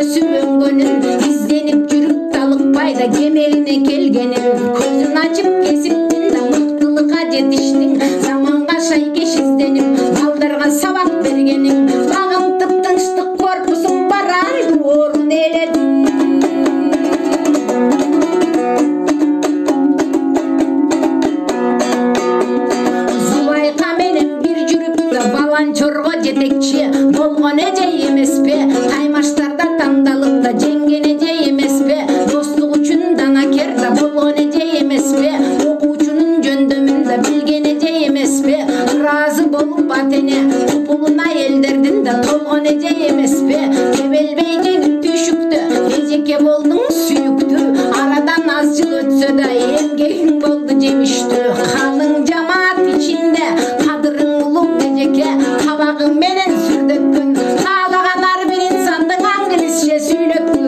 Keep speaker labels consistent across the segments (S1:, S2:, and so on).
S1: sümөнгөнүн изденип жүрүп талыкпайда кемелине келгенин көзүн ачып кесиптин да мыктылыкка жетиштиң заманга шайкеш изденип балдарга сабак бергениң багымтып тынчтык корпусуң барайды орун ээледи Зубайка менен бир жүрүп баланчорго жетекчи болгон эже эмеспи таймаштарда тандалып да жеңген эже эмеспи достук үчүн данакер да болгон эже эмеспи окуучунун жөндөмүн да билген эже эмеспи ыраазы болуп атене тупулуна элдердин да толгон эже эмеспи кебелбей жеңип түйшүктү эжеке болдуң сүйүктүү арадан аз жыл өтсө да эмгегиң болду жемиштүү калың жамаат ичинде кадырың улук эжеке кабагы менен сүрдөткөн каалаган ар бир инсандын англисче сүйлөткөн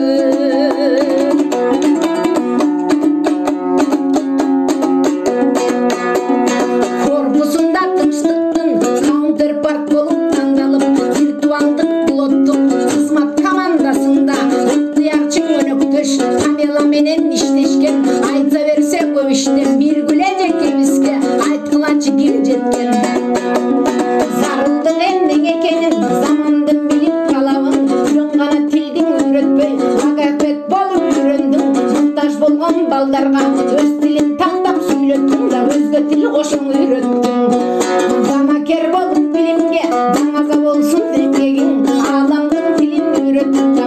S1: корпусунда тынчтыктын каунтерпарт болуп тандалып виртуалдык пилоттук кызмат командасында ыктыярчы өнөктөш Камила менен иштешкен айтса берсе көп иштен бир күл эжекебизге айткылачы ким жеткен зарылдың эмнең экенин замандын билип калабын жөн гана тилдиң үйрөтпөй логопед болуп үйрөндүң муктаж болгон балдарга өз тилин тактап сүйлөттүң да өзгө тил кошуң үйрөттүң данакер болуп билимге даңаза болсун эмгегиң аламдын тилин үйрөттүң